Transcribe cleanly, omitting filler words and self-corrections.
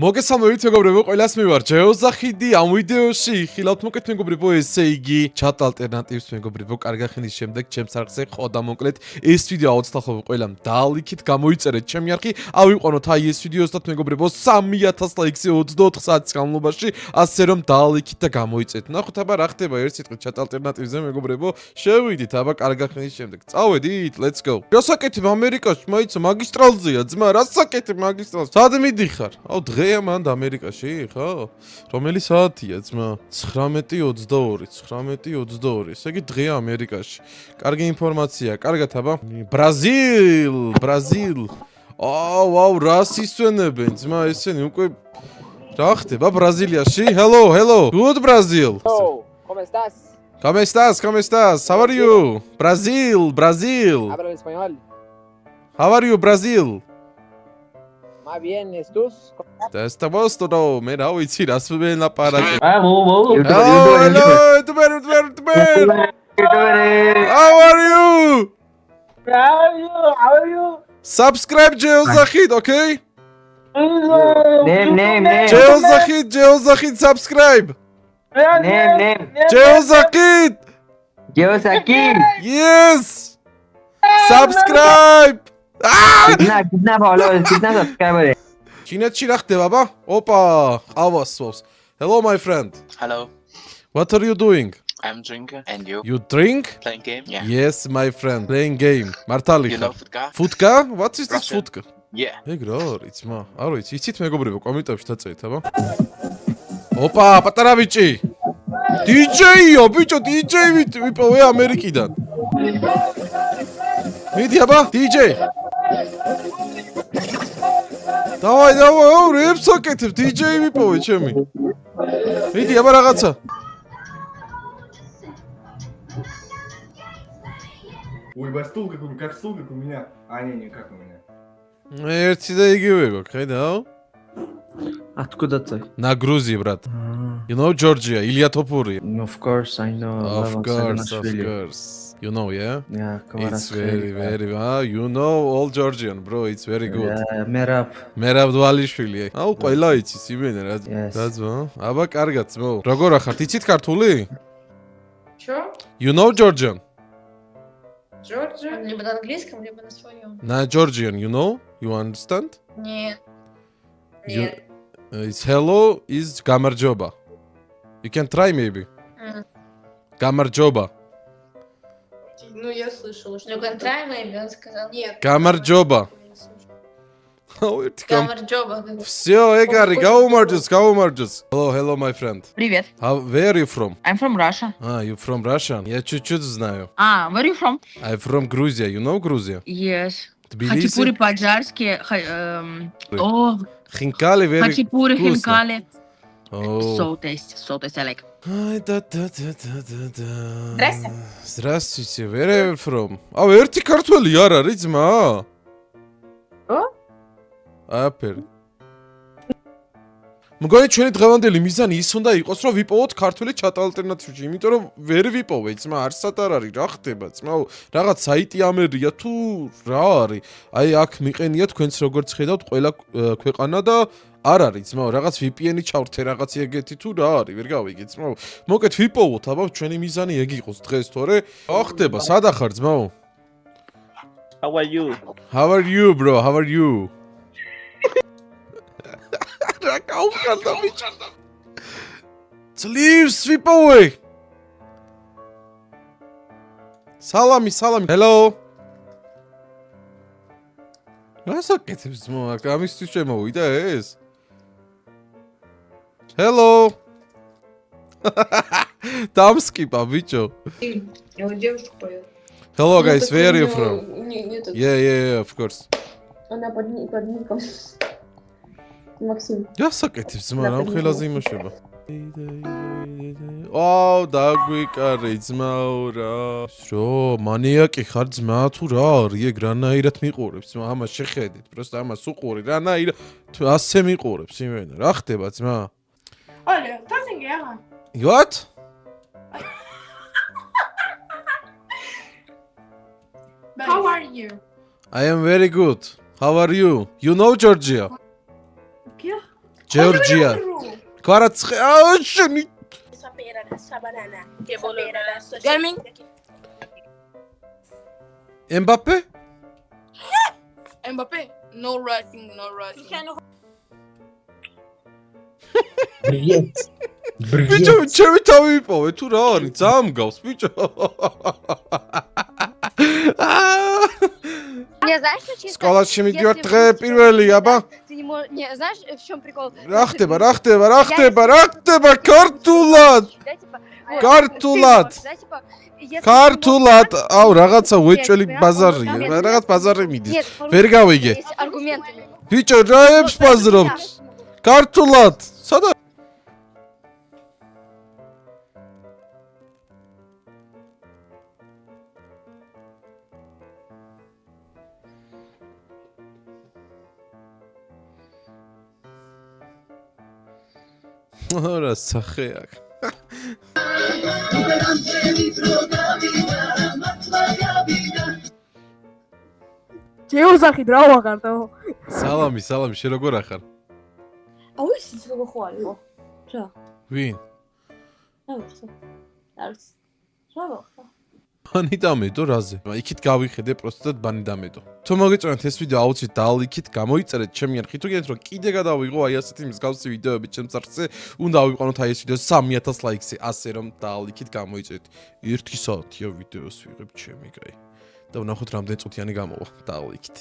მოგესალმებით მეგობრებო, ყველას მივარ ჯეოზახიდი ამ ვიდეოში ხილავთ მოკეთ მეგობრებო, ესე იგი ჩატ ალტერნატივს მეგობრებო, კარგახენის შემდეგ ჩემს არხზე ხოდა მოკლედ ეს ვიდეო აუცილებლად ყველამ დაალიქით, გამოიწერეთ ჩემი არხი, ავიყვანოთ აი ეს ვიდეო ზუსტად მეგობრებო 3000 ლაიქზე 24 საათის განმავლობაში, ასე რომ დაალიქით და გამოიწერეთ. ნახოთ აბა რა ხდება ერთ სიტყვით ჩატ ალტერნატივზე მეგობრებო, შევიდით აბა კარგახენის შემდეგ. წავედით, let's go. რასაკეთებ ამერიკაში, მაიცა მაგისტრალზეა ძმა, რასაკეთებ მაგისტრალზე? სად მიდიხარ? აუ დღე მანდ ამერიკაში, ხო? რომელი საათია, ძმა? 19:22, 19:22. ესე იგი დღეა ამერიკაში. კარგი ინფორმაცია, კარგად აბა. ბრაზილ. ვაუ, რას ისვენებენ, ძმა, ესენი უკვე რა ხდება ბრაზილიაში? Hello. Good Brazil. Oh, ¿cómo estás? ¿Cómo estás? How are you? Brazil. Habla español. How are you, Brazil? Más bien, ¿estás? Estamos todo, me da ვიცი რას ველაპარაკე. Hello, YouTuber. How are you? How are you? Subscribe Jeozahid, okay? Name. Jeozahid, subscribe. Name. Jeozahid. Yes. Subscribe. कितना followers, कितना subscriber है? ჩინეთში რა ხდება, აბა? ოპა, ყავას სვავს. Hello my friend. Hello, What are you doing? I'm drinking. And you? You drink? Playing game? Yeah. Yes, my friend. Playing game. მართალი You ხარ? know Futka? Futka? What is this Russian. Futka? Yeah. ეგ რა არის, მა? არ ვიცი, იცით მეგობრებო, კომენტარებში დაწერეთ, აბა. ოპა, პატარა ბიჭი. DJ-ო, ბიჭო, DJ ვიპოვე ამერიკიდან. მიდი აბა, DJ. დავაი, რეპს აკეთებ, DJ ვიპოვე ჩემი. მიდი აბა რაღაცა. Ой, стул как стул, как у меня. А, не, как у меня. ერთი და იგივე გვაქვს, ხედავ? Откуда ты? На Грузии, брат. You know Georgia, Ilya Topuri. Of course, I know. Of course. You know, yeah? Yeah, It's very, you know all Georgian, bro. It's very good. Yeah, Merab. Merab Dvalishvili. აუ, ყველა იცის იმენა რა. Yes. დაძმა. აბა, კარგად ძმო. როგორ ახართ? იცით ქართული? Чё? You know Georgian? Джорджия? Либо на английском, либо на своем. На Georgian, you know? You understand? Нет. You- Нет. It's hello is გამარჯობა. You can try maybe. გამარჯობა. Ну, я слышала, что... Ну, контрай, maybe, он сказал. Нет. გამარჯობა. აუ, ერთი გამ. Гамарджоба. Всё, ეგ არის, გაუმარჯოს. Hello, my friend. Привет, Where are you from? I'm from Russia. You from Russia? Я чуть-чуть знаю. Where are you from? I'm from Грузия. You know Грузия? Yes. Тбилиси? Хачапури по-аджарски. О, Хинкали, very хачапури, вкусно. хинкали. Oh. So tasty, I like. Ай, да. Здрасте. Здравствуйте. Where are you from? ერთი ქართველი არ არის ძმა? აფერი. მგონი ჩვენი დღევანდელი მიზანი ის უნდა იყოს, რომ ვიპოვოთ ქართული ჩატ ალტერნატივში, იმიტომ რომ ვერ ვიპოვე, ძმა, არსად არ არის, რა ხდება, ძმა? რაღაც საიტი ამერია თუ რა არის? აი აქ მიყენია თქვენც როგორც ხედავთ, ყველა ქვეყანა და არ არის, ძმა, რაღაც VPN-ი ჩავრთე, რაღაც ეგეთი თუ რა არის, ვერ გავიგე, ძმა. მოკეთ ვიპოვოთ, აბა ჩვენი მიზანი ეგ იყოს დღეს, თორე რა ხდება, სად ახარ, ძმა? How are you? How are you, bro? How are you? რა გაუხარდა ბიჭო. ძლივს ვიპოვე. სალამი. Hello. რასაკეთებს ძმო, აქ ამისთვის შემოვიდა ეს? Hello. დამსკიპა ბიჭო. Его девушка поет. Hello guys, where are you from? Нет, Yeah, of course. она под ником. Максим. რასაკეთებს ძმა, რა ხელაზე იმუშება? აუ, დაგვიკარე ძმაო რა. შო, მანიაკი ხარ ძმა თუ რა არის? ეგ რანაირად მიყურებს ძმა? ამას შეხედეთ, просто ამას უყური, რანაირად ასე მიყურებს იმენა. რა ხდება ძმა? Оля, estás en guerra? What? How are you? I am very good. How are you? You know Georgia? ჯორჯია. კვარაცხე. აა შენი. Gaming. ემბაპე? Mbappé. No rushing, no rushing. Привет. ბიჭო, ჩემი თავი იპოვე თუ რა არის? ძამ გავს, ბიჭო. Не, знаешь, что чисто... სკოლაში მიდივარ если დღე будет პირველი, тебя, აბა. Ты не можешь... Не, знаешь, в чем прикол? რა ხდება ქართულად? Да, типа... вот, ქართულად. ты можешь, да, типа, если ты ქართულად, можешь აუ რაღაცა Нет, უეჭველი прям ბაზარია, аргументами. რაღაც ბაზარი მიდის. Нет, ვერ გავიგე. есть аргументами. ბიჭო, რა ებს ბაზრობთ? ქართულად. სადა? რა სახე აქ. ჯეოზახი რა ვაღარდო? სალამი, შენ როგორ ახარ? აუ ის როგორ ხო არის? რა? ვინ? აუ არის. რა ვახა? ბანი დამედო რაზე? იქით გავიხედე პროსტად ბანი დამედო. თუ მოგეწონათ ეს ვიდეო აუცილებლად დაალიქით, გამოიწერეთ ჩემი არხი. თუ გინდათ რომ კიდე გადავიღო აი ასეთი მსგავსი ვიდეოები ჩემს არხზე, უნდა ავიყვანოთ აი ეს ვიდეო 3000 ლაიქზე, ასე რომ დაალიქით, გამოიწერეთ. 1 საათია ვიდეოს ვიღებ ჩემი, კაი. და ვნახოთ რამდენი წუთიანი გამოვა. დაალიქით.